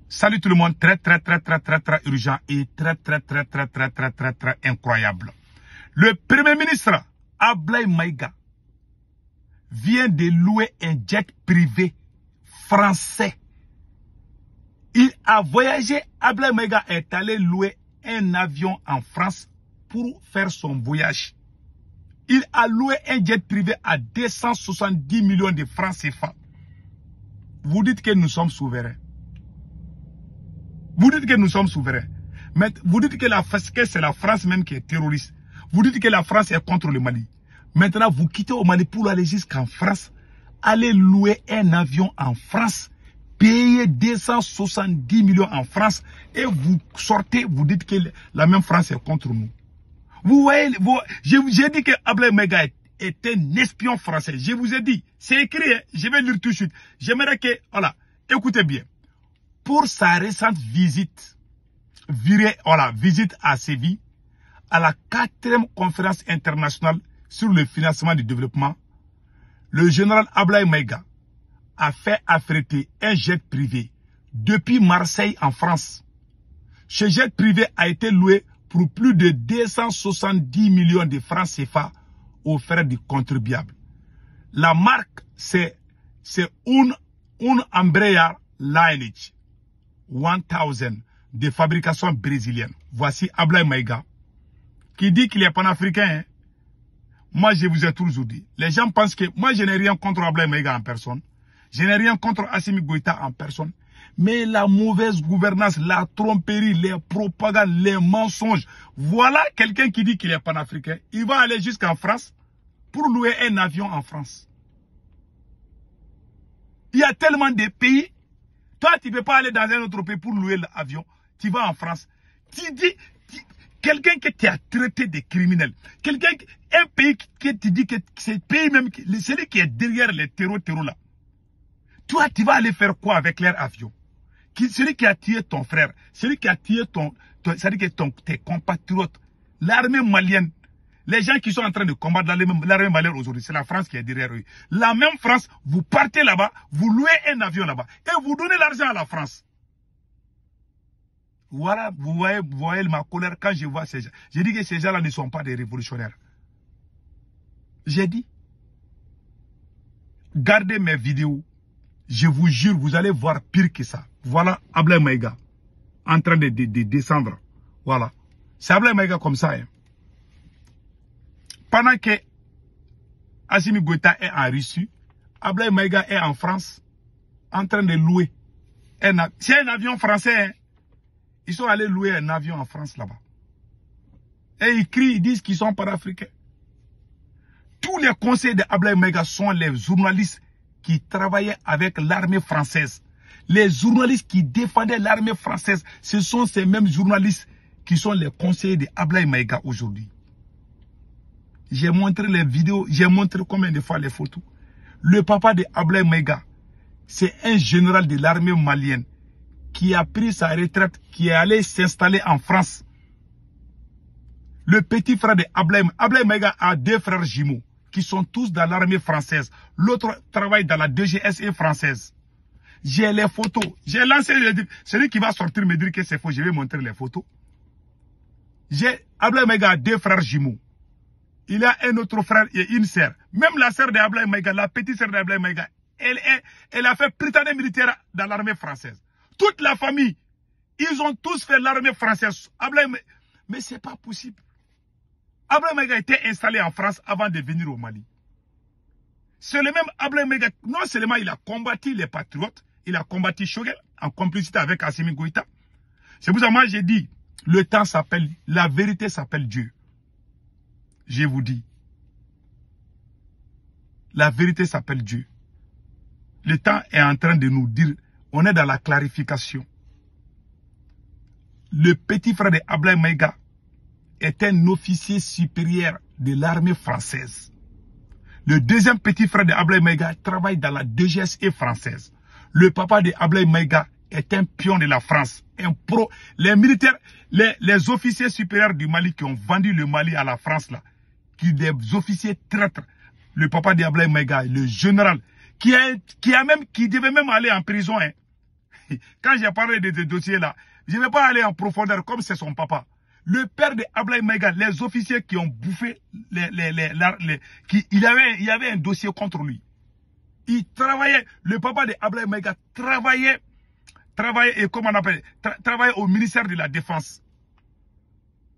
Salut tout le monde, très urgent et très incroyable. Le Premier ministre Ablaye Maïga vient de louer un jet privé français. Il a voyagé, Ablaye Maïga est allé louer un avion en France pour faire son voyage. Il a loué un jet privé à 270 millions de francs CFA. Vous dites que nous sommes souverains. Vous dites que nous sommes souverains. Mais vous dites que c'est la France même qui est terroriste. Vous dites que la France est contre le Mali. Maintenant, vous quittez au Mali pour aller jusqu'en France. Allez louer un avion en France. Payez 270 millions en France. Et vous sortez, vous dites que la même France est contre nous. Vous voyez, j'ai dit que Ablaye Maïga est un espion français. Je vous ai dit, c'est écrit, hein, je vais lire tout de suite. J'aimerais que, voilà, écoutez bien. Pour sa récente visite, visite à Séville, à la 4e conférence internationale sur le financement du développement, le général Ablaye Maïga a fait affréter un jet privé depuis Marseille en France. Ce jet privé a été loué pour plus de 270 millions de francs CFA aux frais du contribuable. La marque, c'est une Embraer Lineage 1000 de fabrication brésilienne. Voici Ablaye Maïga qui dit qu'il est panafricain. Hein? Moi, je vous ai toujours dit. Les gens pensent que moi, je n'ai rien contre Ablaye Maïga en personne. Je n'ai rien contre Assimi Goïta en personne. Mais la mauvaise gouvernance, la tromperie, les propagandes, les mensonges. Voilà quelqu'un qui dit qu'il est panafricain. Il va aller jusqu'en France pour louer un avion en France. Il y a tellement de pays. Toi, tu ne peux pas aller dans un autre pays pour louer l'avion. Tu vas en France. Tu dis, quelqu'un que tu as traité de criminel, un pays que tu dis que c'est le pays même, celui qui est derrière les terreaux là. Toi, tu vas aller faire quoi avec leur avion? Celui qui a tué ton frère, celui qui a tué tes compatriotes, l'armée malienne, les gens qui sont en train de combattre l'armée malienne aujourd'hui, c'est la France qui est derrière eux. La même France, vous partez là-bas, vous louez un avion là-bas et vous donnez l'argent à la France. Voilà, vous voyez ma colère quand je vois ces gens. J'ai dit que ces gens-là ne sont pas des révolutionnaires. J'ai dit, gardez mes vidéos. Je vous jure, vous allez voir pire que ça. Voilà Ablaye Maïga en train de descendre. Voilà. C'est Ablaye Maïga comme ça. Hein. Pendant que Assimi Goïta est en Russie, Ablaye Maïga est en France en train de louer. C'est un avion français. Hein. Ils sont allés louer un avion en France là-bas. Et ils crient, ils disent qu'ils sont panafricains. Tous les conseils de Ablaye Maïga sont les journalistes qui travaillaient avec l'armée française. Les journalistes qui défendaient l'armée française, ce sont ces mêmes journalistes qui sont les conseillers de Ablaye Maïga aujourd'hui. J'ai montré les vidéos, j'ai montré combien de fois les photos. Le papa de Ablaye Maïga, c'est un général de l'armée malienne qui a pris sa retraite, qui est allé s'installer en France. Le petit frère de Ablaye Maïga a 2 frères jumeaux qui sont tous dans l'armée française. L'autre travaille dans la DGSE française. J'ai les photos. J'ai lancé, celui qui va sortir me dire que c'est faux, je vais montrer les photos. Ablaye Maïga a 2 frères jumeaux. Il a un autre frère et une sœur. Même la sœur de Ablaye Maïga, la petite sœur d'Ablaye Maïga, elle a fait prytanée militaire dans l'armée française. Toute la famille, ils ont tous fait l'armée française. Mais c'est pas possible. Ablaye Maïga était installé en France avant de venir au Mali. C'est le même Ablaye Maïga, non seulement il a combattu les patriotes, il a combattu Choguel en complicité avec Assimi Goïta. C'est pour ça que moi j'ai dit, le temps s'appelle, la vérité s'appelle Dieu. Je vous dis, la vérité s'appelle Dieu. Le temps est en train de nous dire, on est dans la clarification. Le petit frère de Ablaye Maïga est un officier supérieur de l'armée française. Le deuxième petit frère de Ablaye Maïga travaille dans la DGSE française. Le papa de Ablaye Maïga est un pion de la France, un pro. Les militaires, les officiers supérieurs du Mali qui ont vendu le Mali à la France, là, des officiers traîtres. Le papa de Ablaye Maïga, le général, qui devait même aller en prison. Hein. quand j'ai parlé de ce dossier-là, je ne vais pas aller en profondeur comme c'est son papa. Le père de Ablaye Maïga, les officiers qui ont bouffé, il y avait un dossier contre lui. Il travaillait, le papa de Ablaye Maïga travaillait et comment on appelle, travaillait au ministère de la Défense.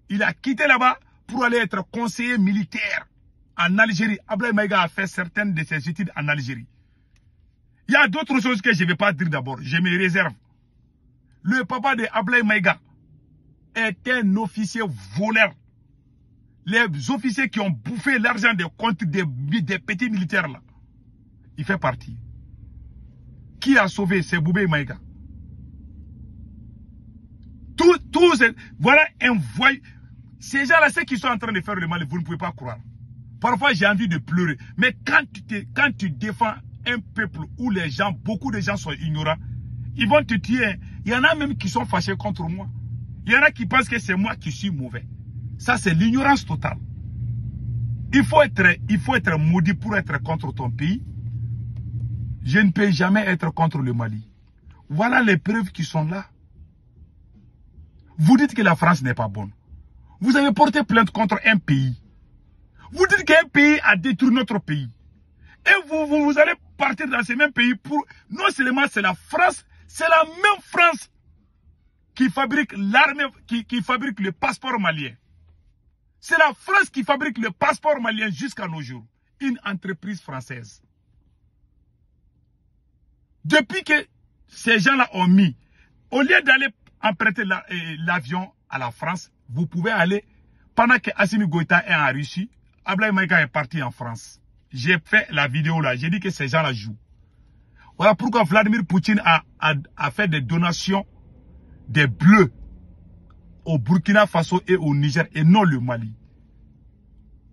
Il a quitté là-bas pour aller être conseiller militaire en Algérie. Ablaye Maïga a fait certaines de ses études en Algérie. Il y a d'autres choses que je ne vais pas dire d'abord, je me réserve. Le papa de Ablaye Maïga est un officier voleur. Les officiers qui ont bouffé l'argent des comptes des petits militaires là, il fait partie. Qui a sauvé? C'est Boubé Maïga. Voilà un voyou. Ces gens-là, ceux qui sont en train de faire le mal, vous ne pouvez pas croire. Parfois, j'ai envie de pleurer. Mais quand tu défends un peuple où les gens, beaucoup de gens sont ignorants, ils vont te tuer. Il y en a même qui sont fâchés contre moi. Il y en a qui pensent que c'est moi qui suis mauvais. Ça, c'est l'ignorance totale. Il faut être maudit pour être contre ton pays. Je ne peux jamais être contre le Mali. Voilà les preuves qui sont là. Vous dites que la France n'est pas bonne. Vous avez porté plainte contre un pays. Vous dites qu'un pays a détruit notre pays. Et vous allez partir dans ce même pays pour... Non seulement c'est la France, c'est la même France qui fabrique l'armée, qui fabrique le passeport malien. C'est la France qui fabrique le passeport malien jusqu'à nos jours. Une entreprise française. Depuis que ces gens-là ont mis, au lieu d'aller emprunter l'avion à la France, vous pouvez aller, pendant que Assimi Goïta est en Russie, Ablaye Maïga est parti en France. J'ai fait la vidéo là, j'ai dit que ces gens-là jouent. Voilà pourquoi Vladimir Poutine a fait des donations des bleus au Burkina Faso et au Niger et non le Mali.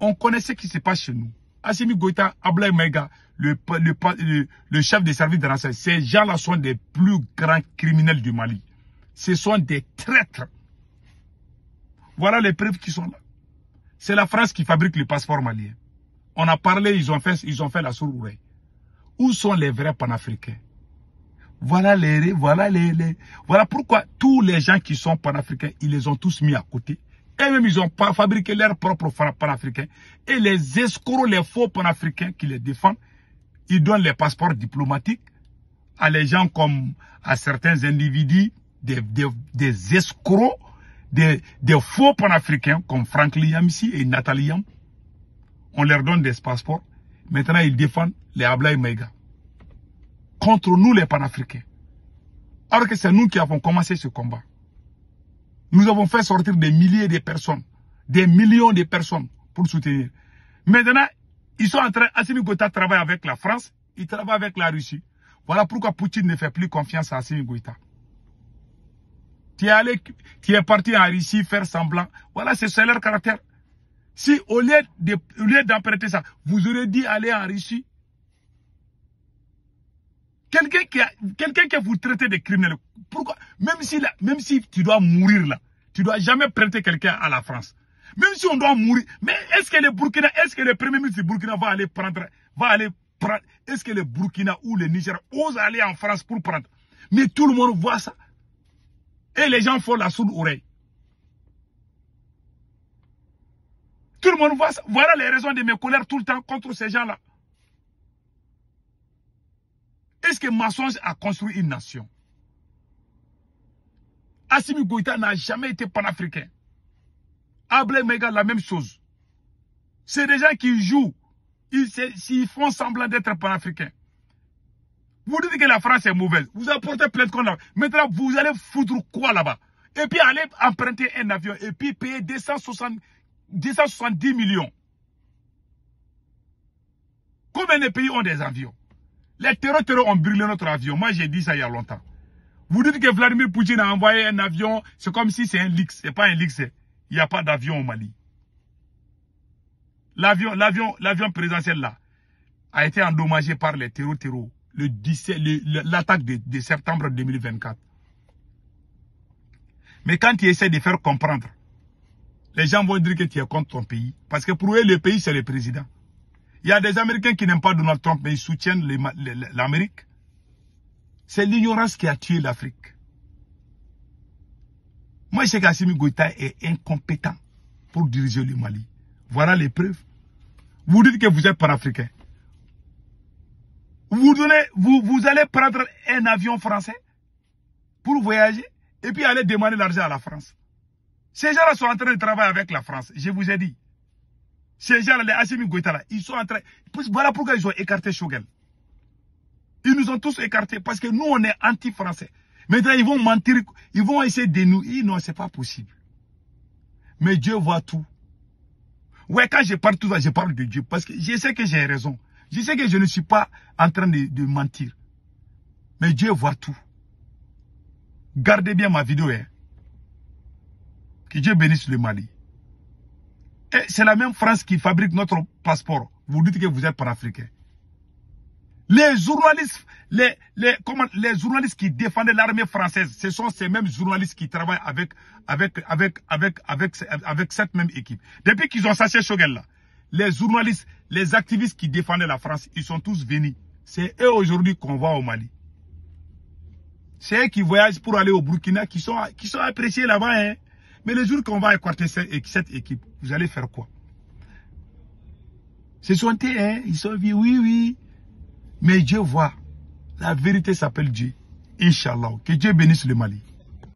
On connaît ce qui se passe chez nous. Assimi Goïta, Ablaye Maïga, le chef des services de renseignement, ces gens-là sont des plus grands criminels du Mali. Ce sont des traîtres. Voilà les preuves qui sont là. C'est la France qui fabrique le passeport malien. On a parlé, ils ont fait la sourde oreille. Où sont les vrais panafricains? Voilà pourquoi tous les gens qui sont panafricains, ils les ont tous mis à côté. Et même ils ont pas fabriqué leurs propres panafricains. Et les escrocs, les faux panafricains qui les défendent, ils donnent les passeports diplomatiques à les gens comme à certains individus, des escrocs, des faux panafricains comme Franklin Yamsi et Nathalie Yam. On leur donne des passeports. Maintenant, ils défendent les Ablaye Maïga. Contre nous, les panafricains. Alors que c'est nous qui avons commencé ce combat. Nous avons fait sortir des milliers de personnes, des millions de personnes pour soutenir. Maintenant, ils sont en train, Assimi Goïta travaille avec la France, il travaille avec la Russie. Voilà pourquoi Poutine ne fait plus confiance à Assimi Goïta. Tu es parti en Russie faire semblant. Voilà, c'est leur caractère. Si au lieu d'emprunter ça, vous aurez dit aller en Russie, quelqu'un que vous traitez de criminel, pourquoi? Même si tu dois mourir là, tu ne dois jamais prêter quelqu'un à la France. Même si on doit mourir, mais est-ce que le premier ministre du Burkina va aller prendre, est-ce que le Burkina ou le Niger osent aller en France pour prendre? Mais tout le monde voit ça. Et les gens font la sourde oreille. Tout le monde voit ça. Voilà les raisons de mes colères tout le temps contre ces gens-là. Est-ce que Massonge a construit une nation? Assimi Goïta n'a jamais été panafricain. Ablaye Maïga, la même chose. C'est des gens qui jouent. Ils font semblant d'être panafricains. Vous dites que la France est mauvaise. Vous apportez plainte contre la... Maintenant, vous allez foutre quoi là-bas? Et puis aller emprunter un avion et puis payer 270 millions. Combien de pays ont des avions? Les terroristes ont brûlé notre avion. Moi, j'ai dit ça il y a longtemps. Vous dites que Vladimir Poutine a envoyé un avion. C'est comme si c'est un leak. Ce n'est pas un leak. Il n'y a pas d'avion au Mali. L'avion présidentiel là a été endommagé par les terroristes. L'attaque de septembre 2024. Mais quand tu essaies de faire comprendre, les gens vont dire que tu es contre ton pays. Parce que pour eux, le pays, c'est le président. Il y a des Américains qui n'aiment pas Donald Trump, mais ils soutiennent l'Amérique. C'est l'ignorance qui a tué l'Afrique. Moi, je sais qu'Assimi Goïta est incompétent pour diriger le Mali. Voilà les preuves. Vous dites que vous êtes panafricain. Vous allez prendre un avion français pour voyager et puis aller demander l'argent à la France. Ces gens-là sont en train de travailler avec la France. Je vous ai dit. Ces gens-là, les Assimi Goïta, là, ils sont en train... Voilà pourquoi ils ont écarté Choguel. Ils nous ont tous écartés parce que nous, on est anti-français. Maintenant, ils vont mentir, ils vont essayer de nous... Non, c'est pas possible. Mais Dieu voit tout. Ouais, quand je parle tout ça, je parle de Dieu parce que je sais que j'ai raison. Je sais que je ne suis pas en train de mentir. Mais Dieu voit tout. Gardez bien ma vidéo. Hein. Que Dieu bénisse le Mali. Et c'est la même France qui fabrique notre passeport. Vous dites que vous êtes panafricain. Les journalistes, les journalistes qui défendaient l'armée française, ce sont ces mêmes journalistes qui travaillent avec cette même équipe. Depuis qu'ils ont saché Choguel là, les journalistes, les activistes qui défendaient la France, ils sont tous venus. C'est eux aujourd'hui qu'on voit au Mali. C'est eux qui voyagent pour aller au Burkina, qui sont appréciés là-bas. Hein. Mais le jour qu'on va écarter cette équipe, vous allez faire quoi? Ce sont eux, hein, ils sont vus, oui, oui. Mais Dieu voit. La vérité s'appelle Dieu. Inch'Allah. Que Dieu bénisse le Mali.